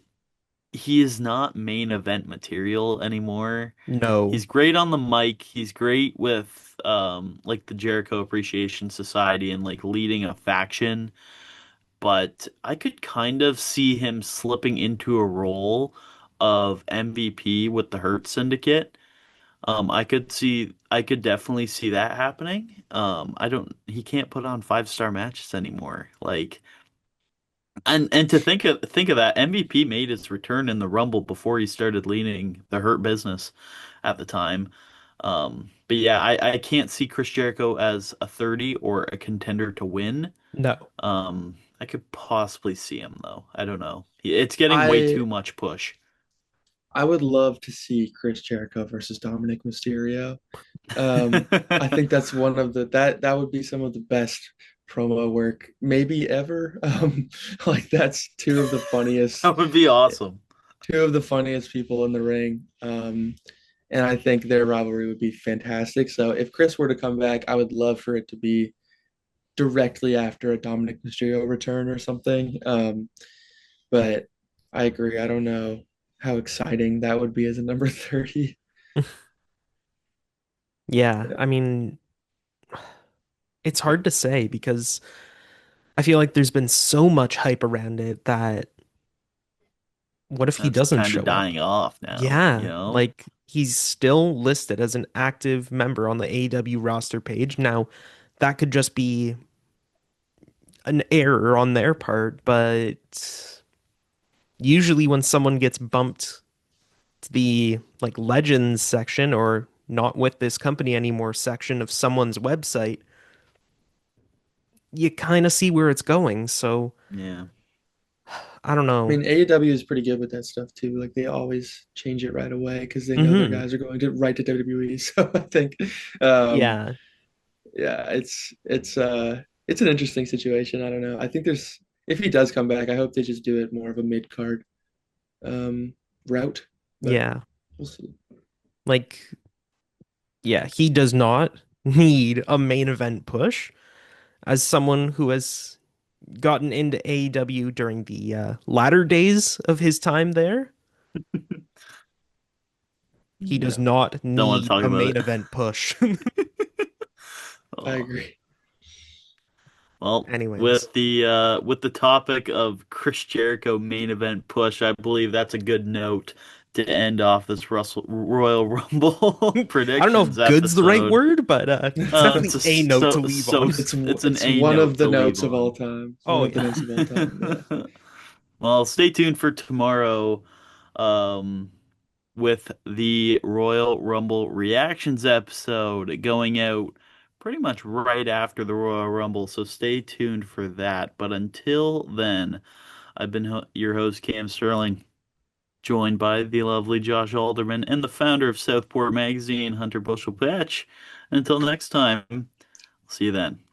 he is not main event material anymore. No, He's great on the mic. He's great with like the Jericho Appreciation Society and like leading a faction, but I could kind of see him slipping into a role of MVP with the Hurt Syndicate. I could definitely see that happening. He can't put on 5-star matches anymore. Like, and to think of that, MVP made his return in the Rumble before he started leading the Hurt business at the time. But yeah, I can't see Chris Jericho as a 30 or a contender to win. no. I could possibly see him though. I don't know. It's getting way I too much push. I would love to see Chris Jericho versus Dominic Mysterio. I think that's one of that would be some of the best promo work maybe ever. Like that's That would be awesome. two of the funniest people in the ring. And I think their rivalry would be fantastic. So if Chris were to come back, I would love for it to be directly after a Dominic Mysterio return or something. But I agree. I don't know how exciting that would be as a number 30. Yeah, Yeah, I mean, it's hard to say because I feel like there's been so much hype around it that what if he That's doesn't kind of show up? dying off now, you Yeah, know? like he's still listed as an active member on the AEW roster page. Now, that could just be an error on their part, but usually when someone gets bumped to the like legends section or not with this company anymore section of someone's website, you kind of see where it's going. So, Yeah. I don't I know. mean, AEW is pretty good with that stuff too. Like they always change it right away because they know their Hmm. guys are going to right to WWE. So I think, um, Yeah. yeah, it's an interesting situation. I don't know. I think there's if he does come back, I hope they just do it more of a mid card um route, but Yeah. we'll see. Like, yeah, he does not need a main event push. As someone who has gotten into AEW during the latter days of his time there, he does Yeah, not Don't want to need talk a about main it. event push. I Oh. agree. Well, Anyways, with the topic of Chris Jericho main event push, I believe that's a good note to end off this Royal Rumble I don't know predictions if good's the right episode. word, but it's It's definitely a a note to leave on. it's an It's A one note of the to leave notes of all on. time. It's one Oh of the yeah. notes of all time. Yeah. Well, stay tuned for tomorrow, um, with the Royal Rumble reactions episode going out pretty much right after the Royal Rumble. So stay tuned for that. But until then, I've been your host, Cam Sterling. joined by the lovely Josh Alderman and the founder of Southport Magazine, Hunter Bushell-Petch. Until next time, see you then.